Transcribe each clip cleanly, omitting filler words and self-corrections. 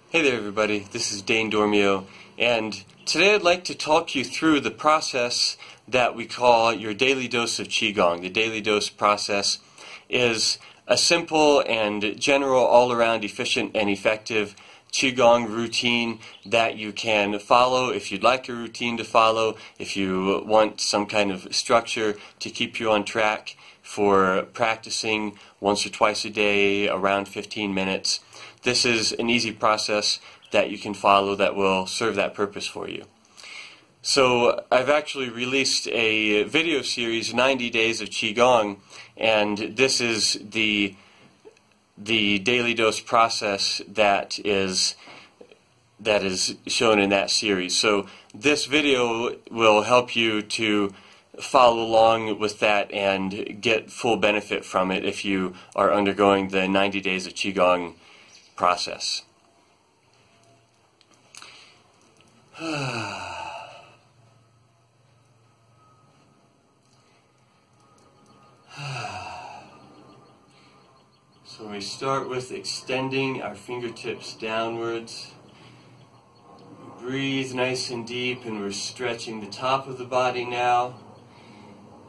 Hey there everybody, this is Dane Dormio, and today I'd like to talk you through the process that we call your daily dose of Qigong. The daily dose process is a simple and general, all-around efficient and effective Qigong routine that you can follow if you'd like a routine to follow, if you want some kind of structure to keep you on track for practicing once or twice a day, around 15 minutes. This is an easy process that you can follow that will serve that purpose for you. So I've actually released a video series, 90 Days of Qigong, and this is the daily dose process that is shown in that series. So this video will help you to follow along with that and get full benefit from it if you are undergoing the 90 Days of Qigong process. So we start with extending our fingertips downwards. Breathe nice and deep, and we're stretching the top of the body now.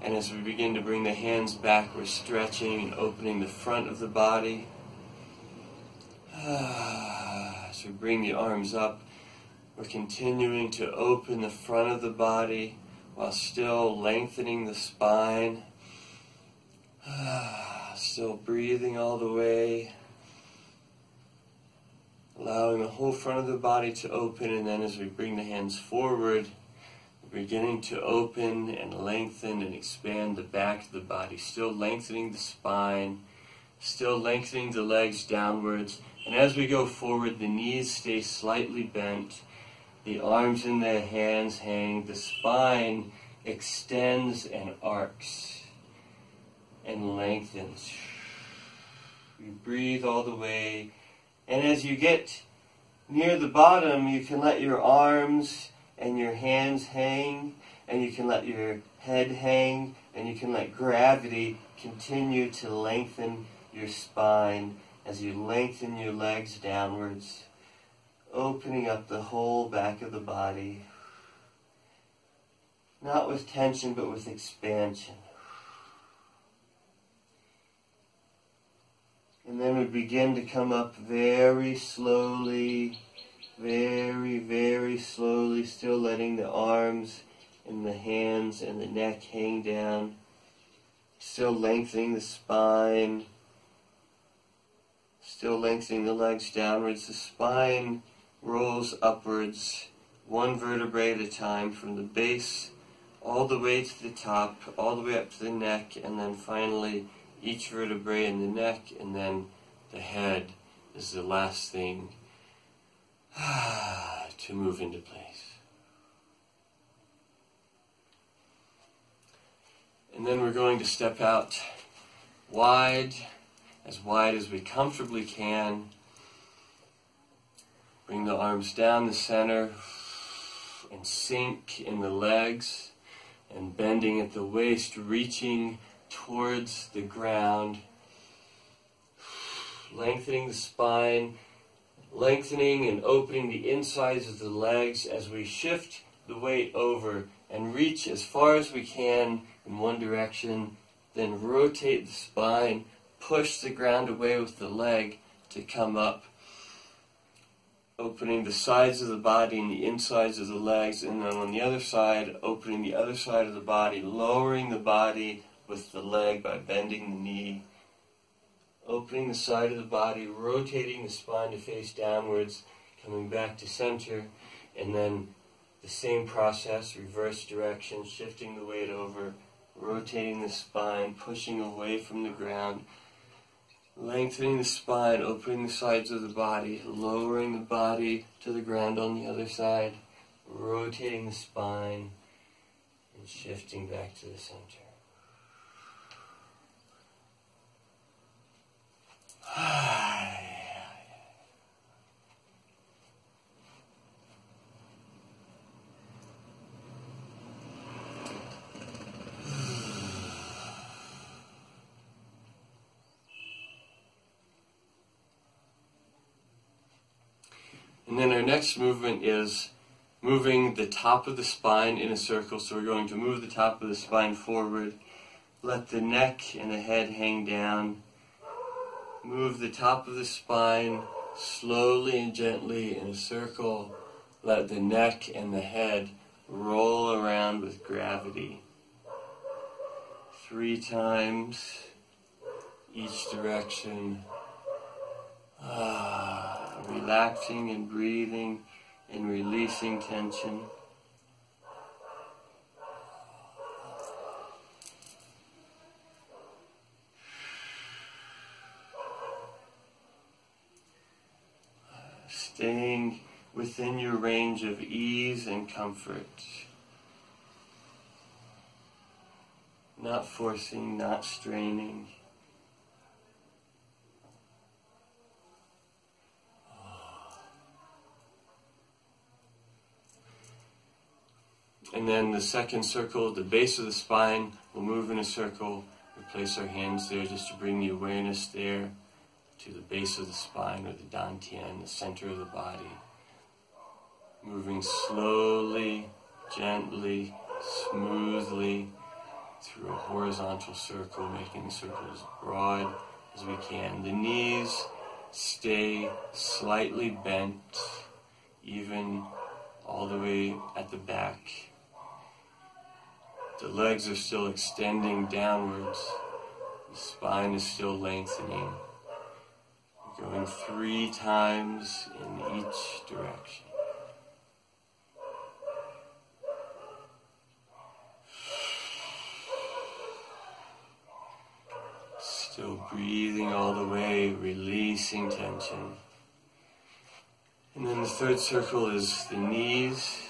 And as we begin to bring the hands back, we're stretching and opening the front of the body. As we bring the arms up, we're continuing to open the front of the body while still lengthening the spine. Still breathing all the way. Allowing the whole front of the body to open, and then as we bring the hands forward, we're beginning to open and lengthen and expand the back of the body. Still lengthening the spine, still lengthening the legs downwards. And as we go forward, the knees stay slightly bent, the arms and the hands hang, the spine extends and arcs and lengthens. We breathe all the way, and as you get near the bottom, you can let your arms and your hands hang, and you can let your head hang, and you can let gravity continue to lengthen your spine as you lengthen your legs downwards, opening up the whole back of the body, not with tension but with expansion. And then we begin to come up very slowly, very, very slowly, still letting the arms and the hands and the neck hang down, still lengthening the spine, still lengthening the legs downwards. The spine rolls upwards, one vertebrae at a time, from the base all the way to the top, all the way up to the neck, and then finally each vertebrae in the neck, and then the head is the last thing to move into place. And then we're going to step out wide as we comfortably can. Bring the arms down the center and sink in the legs, and bending at the waist, reaching towards the ground, lengthening the spine, lengthening and opening the insides of the legs as we shift the weight over and reach as far as we can in one direction, then rotate the spine, push the ground away with the leg to come up, opening the sides of the body and the insides of the legs, and then on the other side, opening the other side of the body, lowering the body with the leg by bending the knee, opening the side of the body, rotating the spine to face downwards, coming back to center, and then the same process, reverse direction, shifting the weight over, rotating the spine, pushing away from the ground, lengthening the spine, opening the sides of the body, lowering the body to the ground on the other side, rotating the spine, and shifting back to the center. And then our next movement is moving the top of the spine in a circle. So we're going to move the top of the spine forward, let the neck and the head hang down, move the top of the spine slowly and gently in a circle, let the neck and the head roll around with gravity. 3 times, each direction. Relaxing and breathing and releasing tension. Staying within your range of ease and comfort. Not forcing, not straining. And then the second circle, the base of the spine, we'll move in a circle. We place our hands there just to bring the awareness there to the base of the spine, or the dantian, the center of the body. Moving slowly, gently, smoothly through a horizontal circle, making the circle as broad as we can. The knees stay slightly bent, even all the way at the back. The legs are still extending downwards. The spine is still lengthening. We're going 3 times in each direction. Still breathing all the way, releasing tension. And then the third circle is the knees.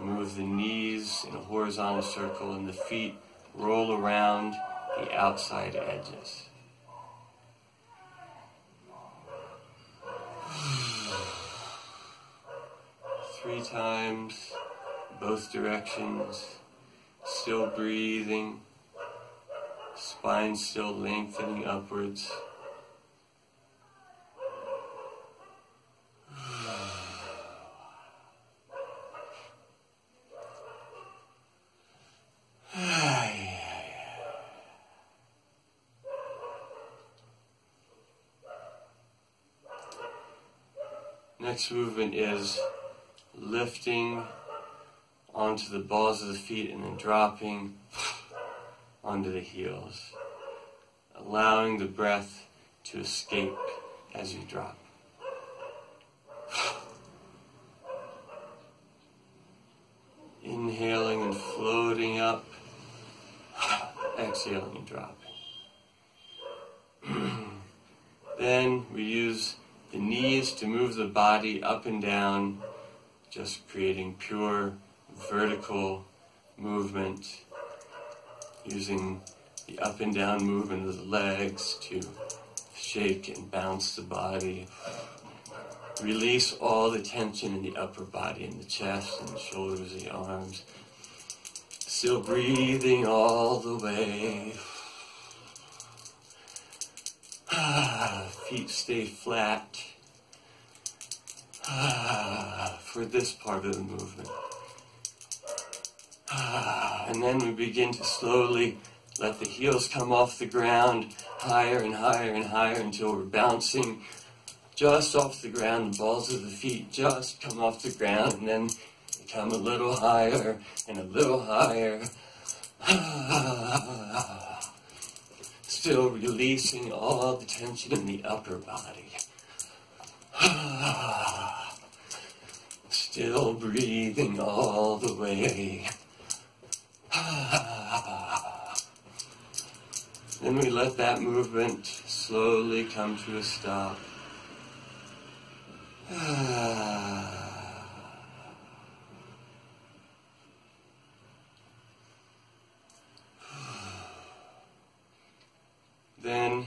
Move the knees in a horizontal circle and the feet roll around the outside edges. Three times, both directions, still breathing, spine still lengthening upwards. Next movement is lifting onto the balls of the feet and then dropping onto the heels, allowing the breath to escape as you drop. Inhaling and floating up, exhaling and dropping. Then we use the knees to move the body up and down, just creating pure vertical movement, using the up and down movement of the legs to shake and bounce the body. Release all the tension in the upper body, in the chest and the shoulders, the arms. Still breathing all the way. Feet stay flat for this part of the movement. And then we begin to slowly let the heels come off the ground higher and higher and higher until we're bouncing just off the ground. The balls of the feet just come off the ground and then they come a little higher and a little higher. Still releasing all the tension in the upper body. Still breathing all the way. Then we let that movement slowly come to a stop. Then,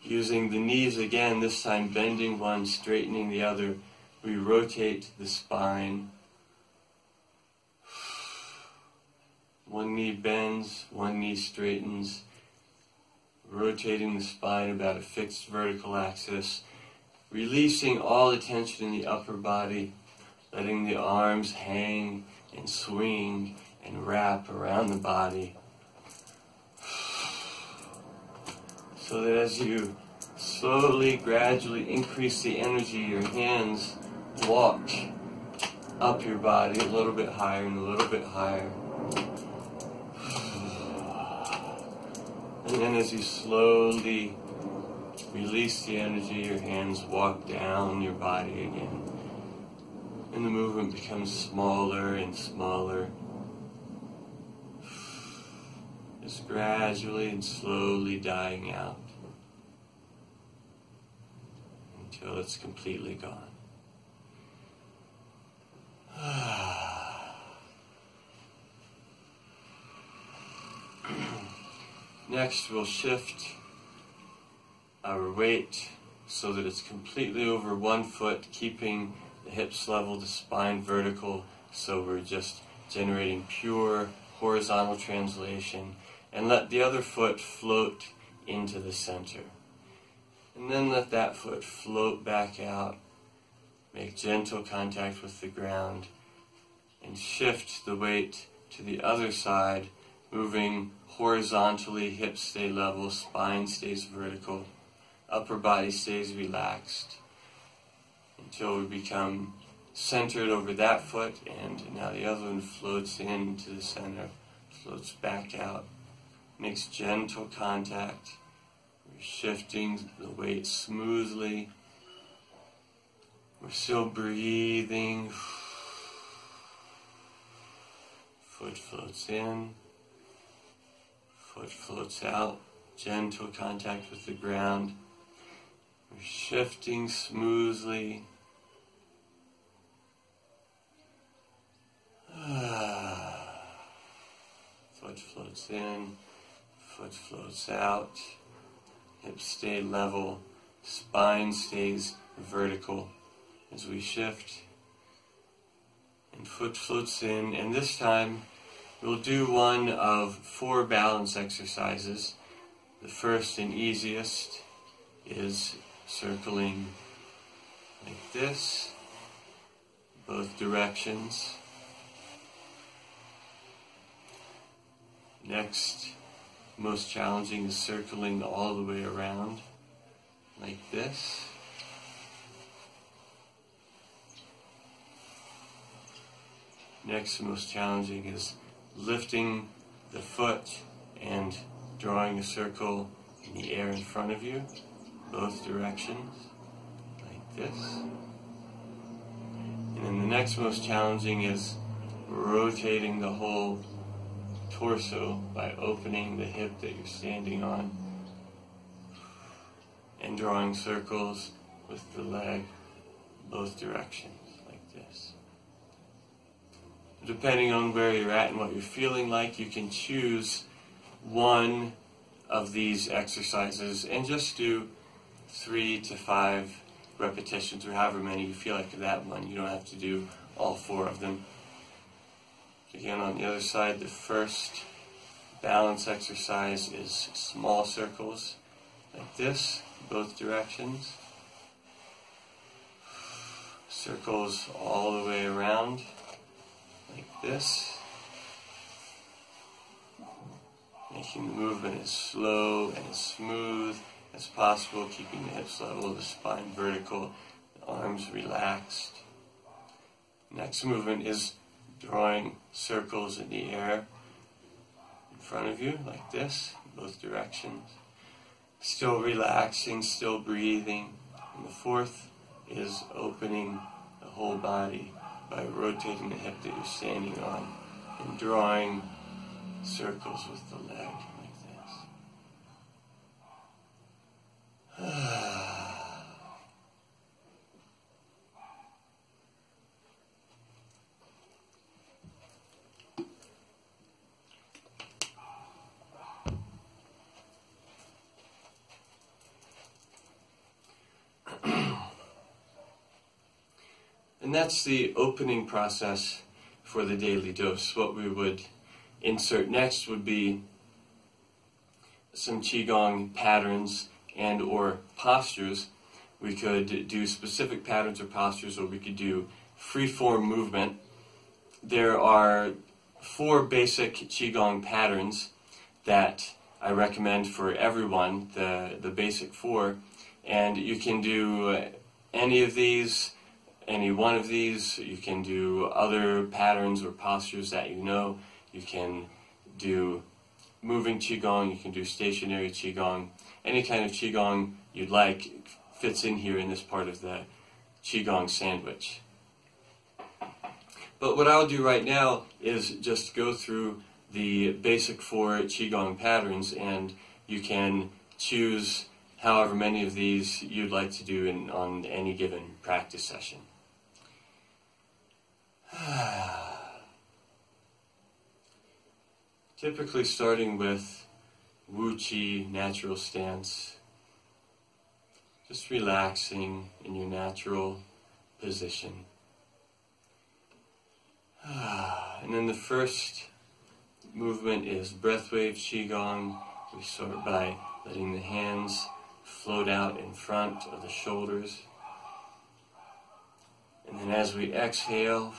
using the knees again, this time bending one, straightening the other, we rotate the spine. One knee bends, one knee straightens, rotating the spine about a fixed vertical axis. releasing all the tension in the upper body, letting the arms hang and swing and wrap around the body. So that as you slowly, gradually increase the energy, your hands walk up your body a little bit higher and a little bit higher. And then as you slowly release the energy, your hands walk down your body again. And the movement becomes smaller and smaller. Just gradually and slowly dying out until it's completely gone. Next, we'll shift our weight so that it's completely over 1 foot, keeping the hips level, the spine vertical, so we're just generating pure horizontal translation, and let the other foot float into the center. And then let that foot float back out, make gentle contact with the ground, and shift the weight to the other side, moving horizontally, hips stay level, spine stays vertical, upper body stays relaxed, until we become centered over that foot, and now the other one floats into the center, floats back out, makes gentle contact. We're shifting the weight smoothly. We're still breathing. Foot floats in, foot floats out, gentle contact with the ground. We're shifting smoothly. Foot floats in, foot floats out, hips stay level, spine stays vertical as we shift. And foot floats in, and this time we'll do one of 4 balance exercises. The first and easiest is circling like this, both directions. Next, most challenging is circling all the way around, like this. Next, most challenging is lifting the foot and drawing a circle in the air in front of you, both directions, like this. And then the next most challenging is rotating the whole torso by opening the hip that you're standing on and drawing circles with the leg both directions, like this. Depending on where you're at and what you're feeling like, you can choose one of these exercises and just do 3 to 5 repetitions, or however many you feel like that one. You don't have to do all 4 of them. Again, on the other side, the first balance exercise is small circles, like this, both directions. Circles all the way around, like this. Making the movement as slow and as smooth as possible, keeping the hips level, the spine vertical, the arms relaxed. Next movement is drawing circles in the air in front of you, like this, both directions. Still relaxing, still breathing. And the fourth is opening the whole body by rotating the hip that you're standing on and drawing circles with the leg, like this. And that's the opening process for the daily dose. What we would insert next would be some Qigong patterns and or postures we could do specific patterns or postures, or we could do free-form movement. There are 4 basic Qigong patterns that I recommend for everyone, the basic 4, and you can do any of these, any one of these. You can do other patterns or postures that you know. You can do moving Qigong, you can do stationary Qigong. Any kind of Qigong you'd like fits in here in this part of the Qigong sandwich. But what I'll do right now is just go through the basic 4 Qigong patterns, and you can choose however many of these you'd like to do on any given practice session. Typically starting with Wu Qi, natural stance, just relaxing in your natural position. And then the first movement is breath wave Qigong. We start by letting the hands float out in front of the shoulders. And then as we exhale,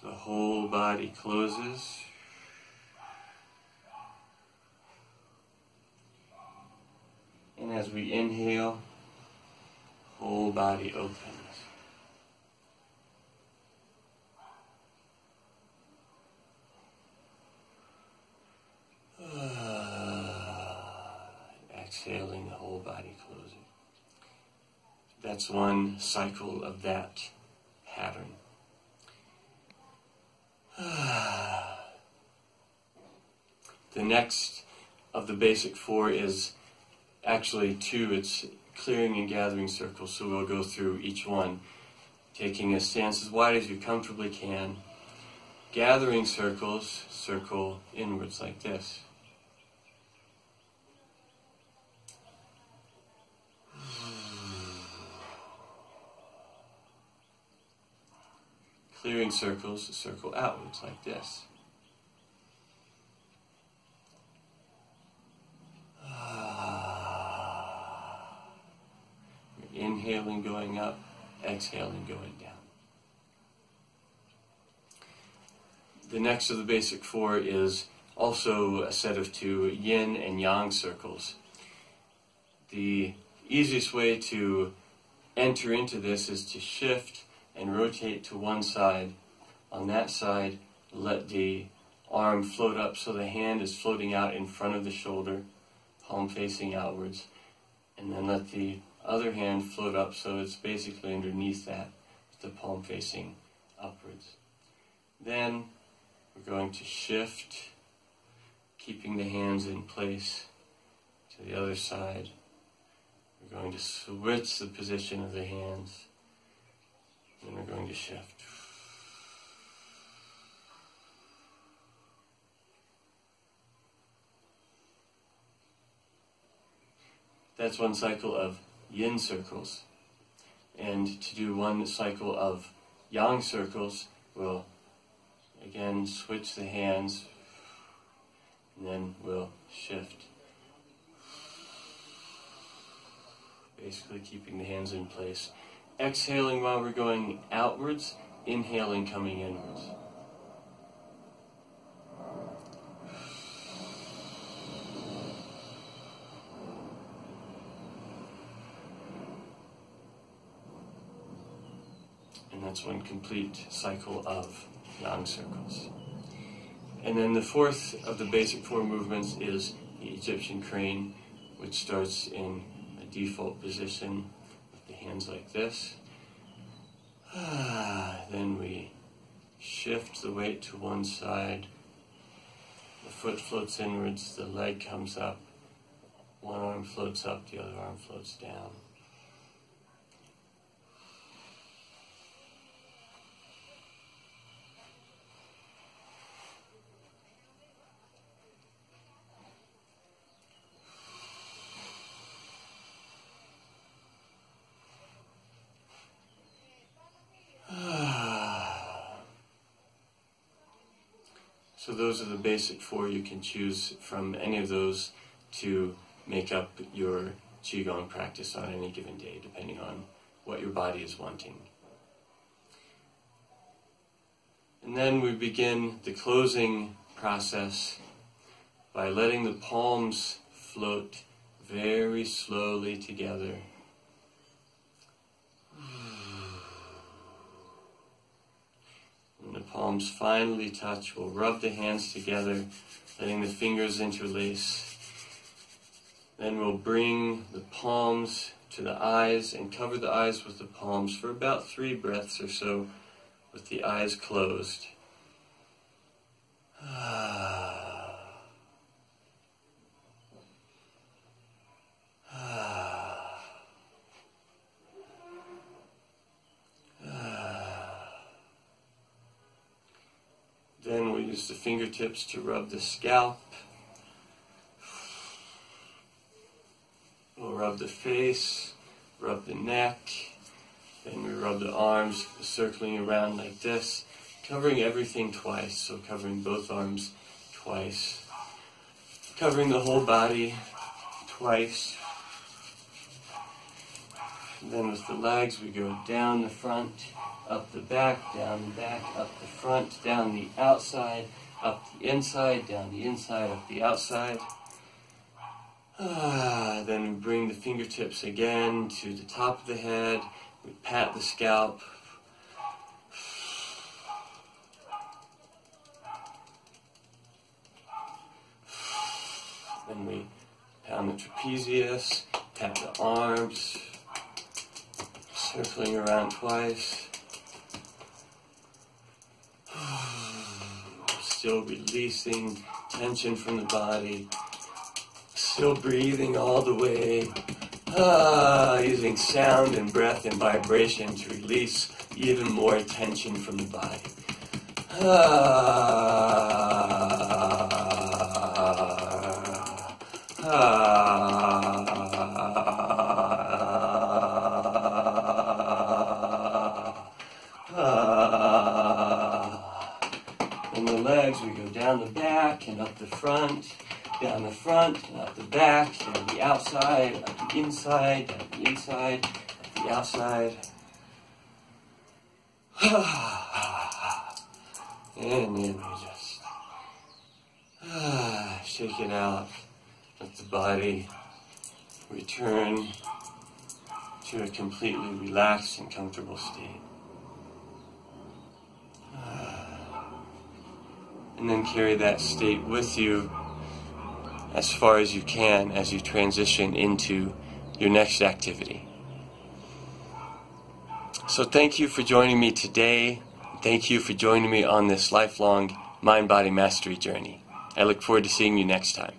the whole body closes. And as we inhale, whole body opens. Exhaling, the whole body closing. That's one cycle of that pattern. The next of the basic 4 is actually 2. It's clearing and gathering circles, so we'll go through each one, taking a stance as wide as you comfortably can. Gathering circles, circle inwards like this. Clearing circles, circle outwards like this. Inhaling, going up, exhaling, going down. The next of the basic 4 is also a set of 2 yin and yang circles. The easiest way to enter into this is to shift and rotate to one side. On that side, let the arm float up so the hand is floating out in front of the shoulder, palm facing outwards, and then let the other hand float up so it's basically underneath that, with the palm facing upwards. Then we're going to shift, keeping the hands in place, to the other side. We're going to switch the position of the hands, and we're going to shift. That's one cycle of yin circles. And to do one cycle of yang circles, we'll again switch the hands, and then we'll shift. Basically keeping the hands in place. Exhaling while we're going outwards, inhaling coming inwards. And that's one complete cycle of yang circles. And then the fourth of the basic 4 movements is the Egyptian crane, which starts in a default position with the hands like this. Then we shift the weight to one side. The foot floats inwards, the leg comes up. One arm floats up, the other arm floats down. So those are the basic 4. You can choose from any of those to make up your Qigong practice on any given day, depending on what your body is wanting. And then we begin the closing process by letting the palms float very slowly together. When the palms finally touch, we'll rub the hands together, letting the fingers interlace. Then we'll bring the palms to the eyes and cover the eyes with the palms for about 3 breaths or so with the eyes closed. Then we'll use the fingertips to rub the scalp. We'll rub the face, rub the neck, then we rub the arms, circling around like this, covering everything twice, so covering both arms twice, covering the whole body twice. And then with the legs we go down the front, up the back, down the back, up the front, down the outside, up the inside, down the inside, up the outside. Then we bring the fingertips again to the top of the head. We pat the scalp. Then we pound the trapezius, pat the arms, circling around twice. Still releasing tension from the body. Still breathing all the way. Using sound and breath and vibration to release even more tension from the body. On the legs, we go down the back and up the front, down the front and up the back, down the outside, up the inside, down the inside, up the outside. And then we just shake it out. Let the body return to a completely relaxed and comfortable state. And then carry that state with you as far as you can as you transition into your next activity. So thank you for joining me today. Thank you for joining me on this lifelong mind-body mastery journey. I look forward to seeing you next time.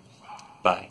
Bye.